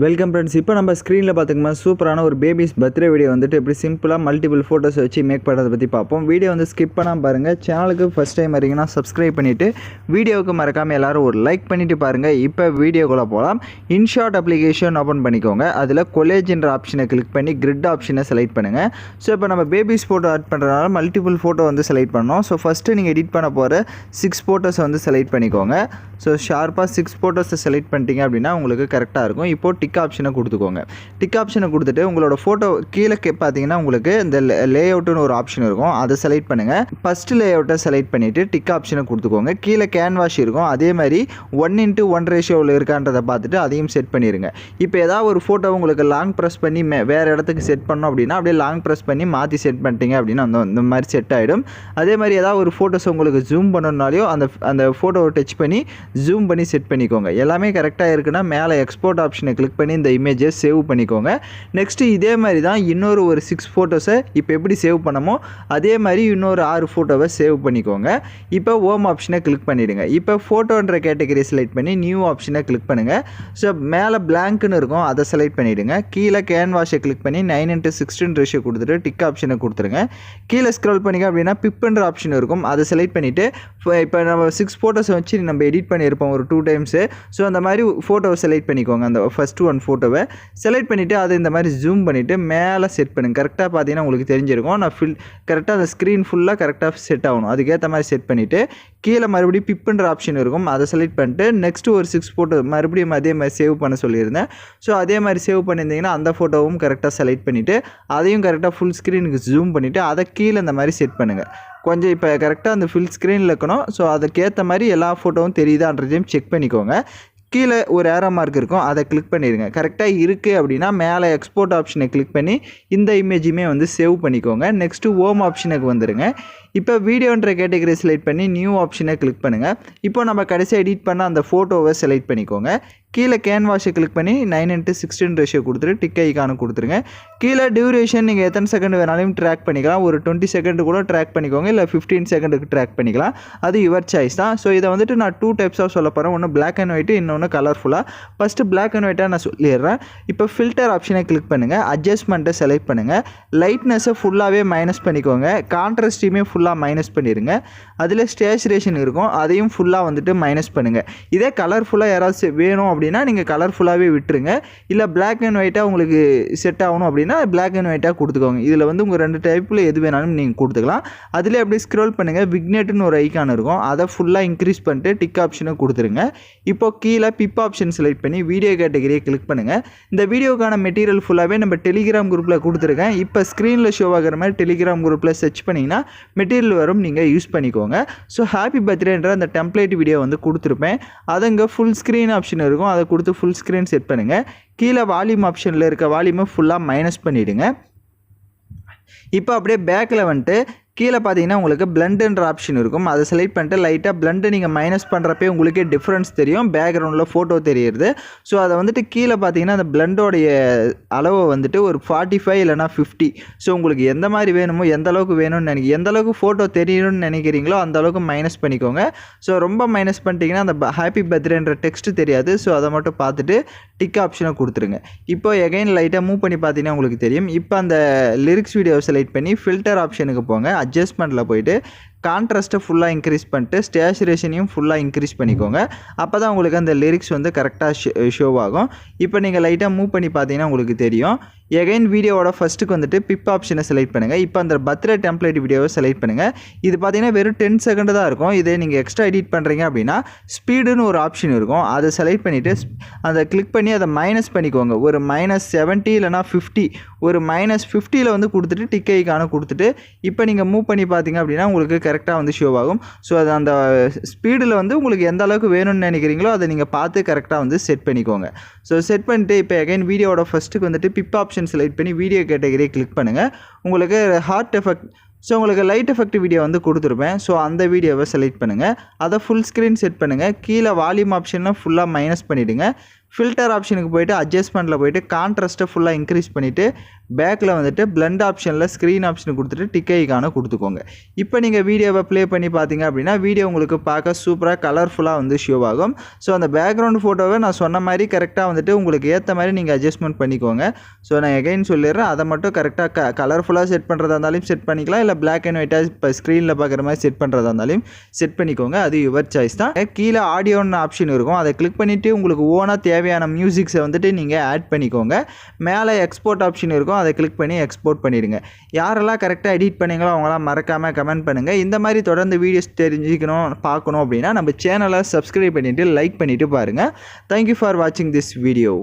Welcome friends. இப்போ நம்ம ஸ்க்ரீனில் பார்த்துக்கோமா சூப்பரான ஒரு பேபிஸ் பர்த்டே வீடியோ வந்துட்டு எப்படி சிம்பிளாக மல்டிபிள் ஃபோட்டோஸ் வச்சு மேக் பண்ணுறதை பற்றி பார்ப்போம். வீடியோ வந்து ஸ்கிப் பண்ணாமல் பாருங்கள். சேனலுக்கு ஃபஸ்ட் டைம் வரீங்கன்னா சப்ஸ்கிரைப் பண்ணிவிட்டு வீடியோவுக்கு மறக்காமல் எல்லோரும் ஒரு லைக் பண்ணிவிட்டு பாருங்கள். இப்போ வீடியோக்குள்ளே போகலாம். இன்ஷாட் அப்ளிகேஷன் ஓப்பன் பண்ணிக்கோங்க. அதில் கொலேஜ்ன்ற ஆப்ஷனை கிளிக் பண்ணி கிரிட் ஆப்ஷனை செலக்ட் பண்ணுங்கள். ஸோ இப்போ நம்ம பேபிஸ் ஃபோட்டோ ஆட் பண்ணுறதுனால மல்டிபிள் ஃபோட்டோ வந்து செலக்ட் பண்ணோம். ஸோ ஃபஸ்ட்டு நீங்கள் எடிட் பண்ண போகிற 6 ஃபோட்டோஸை வந்து செலக்ட் பண்ணிக்கோங்க. ஸோ ஷார்ப்பாக 6 ஃபோட்டோஸை செலக்ட் பண்ணிட்டீங்க அப்படின்னா உங்களுக்கு கரெக்டாக இருக்கும். இப்போது டிக் ஆப்ஷனை கொடுத்துக்கோங்க. டிக் ஆப்ஷனை கொடுத்துட்டு உங்களோட ஃபோட்டோ கீழே பார்த்தீங்கன்னா உங்களுக்கு இந்த லே அவுட்னு ஒரு ஆப்ஷன் இருக்கும். அதை செலக்ட் பண்ணுங்கள். ஃபஸ்ட்டு லே அவுட்டை செலக்ட் பண்ணிவிட்டு டிக் ஆப்ஷனை கொடுத்துக்கோங்க. கீழே கேன்வாஷ் இருக்கும். அதே மாதிரி 1:1 ரேஷியோவில் இருக்கான்றதை பார்த்துட்டு அதையும் செட் பண்ணிடுங்க. இப்போ ஏதாவது ஒரு ஃபோட்டோ உங்களுக்கு லாங் ப்ரெஸ் பண்ணி வேறு இடத்துக்கு செட் பண்ணோம் அப்படின்னா அப்படியே லாங் ப்ரெஸ் பண்ணி மாற்றி செட் பண்ணிட்டீங்க அப்படின்னா இந்த மாதிரி செட் ஆகிடும். அதே மாதிரி ஏதாவது ஒரு ஃபோட்டோஸ் உங்களுக்கு ஜூம் பண்ணணுன்னாலையோ அந்த ஃபோட்டோவை டச் பண்ணி ஜூம் பண்ணி செட் பண்ணிக்கோங்க. எல்லாமே கரெக்டாக இருக்குன்னா மேலே எக்ஸ்போர்ட் ஆப்ஷனை கிளிக் பண்ணி இந்த இமேஜை சேவ் பண்ணிக்கோங்க. நெக்ஸ்ட்டு இதே மாதிரி தான் இன்னொரு 6 ஃபோட்டோஸை இப்போ எப்படி சேவ் பண்ணமோ அதே மாதிரி இன்னொரு 6 ஃபோட்டோவை சேவ் பண்ணிக்கோங்க. இப்போ ஹோம் ஆப்ஷனை கிளிக் பண்ணிவிடுங்க. இப்போ ஃபோட்டோன்ற கேட்டகரி செலக்ட் பண்ணி நியூ ஆப்ஷனை கிளிக் பண்ணுங்கள். ஸோ மேலே பிளாங்க்னு இருக்கும், அதை செலக்ட் பண்ணிவிடுங்க. கீழே கேன்வாஷை கிளிக் பண்ணி 9:16 ரேஷியோ கொடுத்துட்டு டிக் ஆப்ஷனை கொடுத்துருங்க. கீழே ஸ்க்ரோல் பண்ணிங்க அப்படின்னா பிப்ன்ற ஆப்ஷன் இருக்கும், அதை செலக்ட் பண்ணிவிட்டு இப்போ நம்ம 6 ஃபோட்டோஸை வச்சு நம்ம எடிட் பண்ணியிருப்போம் ஒரு 2 டைம்ஸு. ஸோ அந்த மாதிரி ஃபோட்டோவை செலக்ட் பண்ணிக்கோங்க. அந்த ஃபஸ்ட்டு 1 ஃபோட்டோவை செலக்ட் பண்ணிவிட்டு அதை இந்த மாதிரி ஜூம் பண்ணிவிட்டு மேலே செட் பண்ணுங்கள். கரெக்டாக பார்த்தீங்கன்னா உங்களுக்கு தெரிஞ்சிருக்கும். நான் கரெக்டாக அந்த ஸ்க்ரீன் ஃபுல்லாக கரெக்டாக செட் ஆகணும். அதுக்கேற்ற மாதிரி செட் பண்ணிவிட்டு கீழே மறுபடியும் பிப்ன்ற ஆப்ஷன் இருக்கும், அதை செலக்ட் பண்ணிட்டு நெக்ஸ்ட்டு ஒரு 6 ஃபோட்டோ மறுபடியும் அதே மாதிரி சேவ் பண்ண சொல்லியிருந்தேன். ஸோ அதே மாதிரி சேவ் பண்ணியிருந்தீங்கன்னா அந்த ஃபோட்டோவும் கரெக்டாக செலக்ட் பண்ணிவிட்டு அதையும் கரெக்டாக ஃபுல் ஸ்க்ரீனுக்கு ஜூம் பண்ணிவிட்டு அதை கீழே இந்த மாதிரி செட் பண்ணுங்கள். கொஞ்சம் இப்போ கரெக்டாக அந்த ஃபுல் ஸ்க்ரீனில் இருக்கணும். ஸோ அதுக்கேற்ற மாதிரி எல்லா ஃபோட்டோவும் தெரியுதான்றதையும் செக் பண்ணிக்கோங்க. கீழே ஒரு ஏரோ மார்க் இருக்கும், அதை கிளிக் பண்ணிடுங்க. கரெக்டாக இருக்குது அப்படின்னா மேலே எக்ஸ்போர்ட் ஆப்ஷனை கிளிக் பண்ணி இந்த இமேஜுமே வந்து சேவ் பண்ணிக்கோங்க. நெக்ஸ்ட்டு ஹோம் ஆப்ஷனுக்கு வந்துடுங்க. இப்போ வீடியோன்ற கேட்டகரி செலக்ட் பண்ணி நியூ ஆப்ஷனை கிளிக் பண்ணுங்கள். இப்போ நம்ம கடைசியாக எடிட் பண்ண அந்த ஃபோட்டோவை செலக்ட் பண்ணிக்கோங்க. கீழே கேன்வாஷை கிளிக் பண்ணி 9:16 ரேஷியோ கொடுத்துட்டு டிக் ஐக்கானு கொடுத்துருங்க. கீழே டியூரேஷன் நீங்கள் எத்தனை செகண்ட் வேணாலும் ட்ராக் பண்ணிக்கலாம். ஒரு 20 செகண்ட் கூட ட்ராக் பண்ணிக்கோங்க, இல்லை 15 செகண்டுக்கு ட்ராக் பண்ணிக்கலாம். அது யுவர் சாய்ஸ் தான். ஸோ இதை வந்துட்டு நான் 2 டைப்ஸாக சொல்ல போகிறேன். ஒன்று பிளாக் அண்ட் ஒயிட்டு, இன்னொன்று கலர்ஃபுல்லாக. ஃபஸ்ட்டு பிளாக் அண்ட் ஒயிட்டாக நான் சொல்லிடுறேன். இப்போ ஃபில்டர் ஆப்ஷனை கிளிக் பண்ணுங்கள். அட்ஜஸ்ட்மெண்ட்டை செலக்ட் பண்ணுங்கள். லைட்னஸை ஃபுல்லாகவே மைனஸ் பண்ணிக்கோங்க. கான்ட்ராஸ்ட்டையுமே ஃபுல்லாக மைனஸ் பண்ணிடுங்க. அதில் ஸ்டேச்சுரேஷன் இருக்கும், அதையும் ஃபுல்லாக வந்துட்டு மைனஸ் பண்ணுங்கள். இதே கலர்ஃபுல்லாக யாராவது வேணும் அப்படின்னா நீங்கள் கலர்ஃபுல்லாகவே விட்டுருங்க. இல்லை பிளாக் அண்ட் ஒயிட்டாக உங்களுக்கு செட் ஆகணும் அப்படின்னா பிளாக் அண்ட் ஒயிட்டாக கொடுத்துக்கோங்க. இதில் வந்து உங்கள் 2 டைப்பில் எது வேணாலும் நீங்கள் கொடுத்துக்கலாம். அதில் அப்படியே ஸ்க்ரோல் பண்ணுங்கள். விக்னேட்னு ஒரு ஐக்கான் இருக்கும், அதை ஃபுல்லாக இன்க்ரீஸ் பண்ணிட்டு டிக் ஆப்ஷனை கொடுத்துருங்க. இப்போ கீழே பிப் ஆப்ஷன் செலக்ட் பண்ணி வீடியோ கேட்டகரியை கிளிக் பண்ணுங்கள். இந்த வீடியோக்கான மெட்டீரியல் ஃபுல்லாகவே நம்ம டெலிகிராம் குரூப்பில் கொடுத்துருக்கேன். இப்போ ஸ்க்ரீனில் ஷோ ஆகிற மாதிரி டெலிகிராம் குரூப்பில் சர்ச் பண்ணிங்கன்னா மெட்டீரியல் வரும், நீங்கள் யூஸ் பண்ணிக்கோங்க. ஸோ ஹாப்பி பர்த்டேன்ற அந்த டெம்ப்ளேட் வீடியோ வந்து கொடுத்துருப்பேன். அது இங்கே ஃபுல் ஸ்க்ரீன் ஆப்ஷன் இருக்கும், அதை கொடுத்து ஃபுல் ஸ்க்ரீன் செட் பண்ணுங்கள். கீழே வால்யூம் ஆப்ஷனில் இருக்க வால்யூமை ஃபுல்லாக மைனஸ் பண்ணிவிடுங்க. இப்போ அப்படியே பேக்கில் வந்துட்டு கீழே பார்த்தீங்கன்னா உங்களுக்கு பிளண்டுன்ற ஆப்ஷன் இருக்கும், அதை செலக்ட் பண்ணிட்டு லைட்டாக பிளண்டு நீங்கள் மைனஸ் பண்ணுறப்பே உங்களுக்கே டிஃப்ரென்ஸ் தெரியும், பேக்ரவுண்டில் ஃபோட்டோ தெரியுது. ஸோ அதை வந்துட்டு கீழே பார்த்தீங்கன்னா அந்த பிளண்டோடைய அளவை வந்துட்டு ஒரு 45 இல்லைனா 50. ஸோ உங்களுக்கு எந்த மாதிரி வேணுமோ எந்த அளவுக்கு வேணும்னு எந்த அளவுக்கு ஃபோட்டோ தெரியணும்னு நினைக்கிறீங்களோ அந்த அளவுக்கு மைனஸ் பண்ணிக்கோங்க. ஸோ ரொம்ப மைனஸ் பண்ணிட்டீங்கன்னா அந்த ஹாப்பி பர்த்டேன்ற டெக்ஸ்ட் தெரியாது. ஸோ அதை மட்டும் பார்த்துட்டு டிக் ஆப்ஷனை கொடுத்துருங்க. இப்போ எகைன் லைட்டாக மூவ் பண்ணி பார்த்தீங்கன்னா உங்களுக்கு தெரியும். இப்போ அந்த லிரிக்ஸ் வீடியோவை செலக்ட் பண்ணி ஃபில்டர் ஆப்ஷனுக்கு போங்க. அட்ஜஸ்ட்மெண்ட்டில் போயிட்டு கான்ட்ராஸ்ட்டை ஃபுல்லாக இன்க்ரீஸ் பண்ணிட்டு ஸ்டேச்சுரேஷனையும் ஃபுல்லாக இன்க்ரீஸ் பண்ணிக்கோங்க. அப்போ தான் உங்களுக்கு அந்த லிரிக்ஸ் வந்து கரெக்டாக ஷோ ஆகும். இப்போ நீங்கள் லைட்டாக மூவ் பண்ணி பார்த்தீங்கன்னா உங்களுக்கு தெரியும். எகைன் வீடியோவோட ஃபஸ்ட்டுக்கு வந்துட்டு பிப் ஆப்ஷனை செலக்ட் பண்ணுங்கள். இப்போ அந்த பர்த்டே டெம்ப்ளேட் வீடியோவை செலக்ட் பண்ணுங்கள். இது பார்த்தீங்கன்னா வெறும் 10 செகண்ட் தான் இருக்கும். இதே நீங்கள் எக்ஸ்ட்ரா எடிட் பண்ணுறீங்க அப்படின்னா ஸ்பீடுன்னு ஒரு ஆப்ஷன் இருக்கும், அதை செலக்ட் பண்ணிவிட்டு அதை கிளிக் பண்ணி அதை மைனஸ் பண்ணிக்கோங்க. ஒரு -70 இல்லைனா 50, ஒரு -50ல் வந்து கொடுத்துட்டு டிக் ஐக்கான கொடுத்துட்டு இப்போ நீங்கள் மூவ் பண்ணி பார்த்தீங்க அப்படின்னா உங்களுக்கு கரெக்டாக வந்து ஷோ ஆகும். ஸோ அது அந்த ஸ்பீடில் வந்து உங்களுக்கு எந்த அளவுக்கு வேணும்னு நினைக்கிறீங்களோ அதை நீங்கள் பார்த்து கரெக்டாக வந்து செட் பண்ணிக்கோங்க. ஸோ செட் பண்ணிட்டு இப்போ எகைன் வீடியோவோட ஃபஸ்ட்டுக்கு வந்துட்டு பிப் ஆப்ஷன் செலக்ட் பண்ணி வீடியோ கேட்டகரியை கிளிக் பண்ணுங்கள். உங்களுக்கு ஹார்ட் எஃபெக்ட், ஸோ உங்களுக்கு லைட் எஃபெக்ட் வீடியோ வந்து கொடுத்துருப்பேன். ஸோ அந்த வீடியோவை செலக்ட் பண்ணுங்கள். அதை ஃபுல் ஸ்க்ரீன் செட் பண்ணுங்கள். கீழே வால்யூம் ஆப்ஷன்லாம் ஃபுல்லாக மைனஸ் பண்ணிவிடுங்க. ஃபில்டர் ஆப்ஷனுக்கு போய்ட்டு அட்ஜஸ்ட்மெண்ட்டில் போய்ட்டு கான்ட்ராஸ்ட்டை ஃபுல்லாக இன்க்ரீஸ் பண்ணிவிட்டு பேக்கில் வந்துட்டு பிளண்ட் ஆப்ஷனில் ஸ்க்ரீன் ஆப்ஷன் கொடுத்துட்டு டிக் ஐக்கான கொடுத்துக்கோங்க. இப்போ நீங்கள் வீடியோவை ப்ளே பண்ணி பார்த்தீங்க அப்படின்னா வீடியோ உங்களுக்கு பார்க்க சூப்பராக கலர்ஃபுல்லாக வந்து ஷோ ஆகும். ஸோ அந்த பேக்ரவுண்ட் ஃபோட்டோவை நான் சொன்ன மாதிரி கரெக்டாக வந்துட்டு உங்களுக்கு ஏற்ற மாதிரி நீங்கள் அட்ஜஸ்ட்மெண்ட் பண்ணிக்கோங்க. ஸோ நான் எகைன் சொல்லிடுறேன், அதை மட்டும் கரெக்டாக கலர்ஃபுல்லாக செட் பண்ணுறதா இருந்தாலும் செட் பண்ணிக்கலாம், இல்லை பிளாக் அண்ட் ஒயிட்டாக இப்போ ஸ்க்ரீனில் பார்க்குற மாதிரி செட் பண்ணுறதா இருந்தாலும் செட் பண்ணிக்கோங்க. அது யுவர் சாய்ஸ் தான். கீழே ஆடியோன்னு ஆப்ஷன் இருக்கும், அதை கிளிக் பண்ணிவிட்டு உங்களுக்கு ஓனாக தேவையான மியூசிக்ஸை வந்துட்டு நீங்கள் ஆட் பண்ணிக்கோங்க. மேலே எக்ஸ்போர்ட் ஆப்ஷன் இருக்கும், அதை கிளிக் பண்ணி எக்ஸ்போர்ட் பண்ணிடுங்க. யாரெல்லாம் கரெக்டாக எடிட் பண்ணீங்களோ அவங்களாம் மறக்காமல் கமெண்ட் பண்ணுங்கள். இந்த மாதிரி தொடர்ந்து வீடியோஸ் தெரிஞ்சுக்கணும் பார்க்கணும் அப்படின்னா நம்ம சேனலை சப்ஸ்கிரைப் பண்ணிவிட்டு லைக் பண்ணிவிட்டு பாருங்கள். தேங்க்யூ ஃபார் வாட்சிங் திஸ் வீடியோ.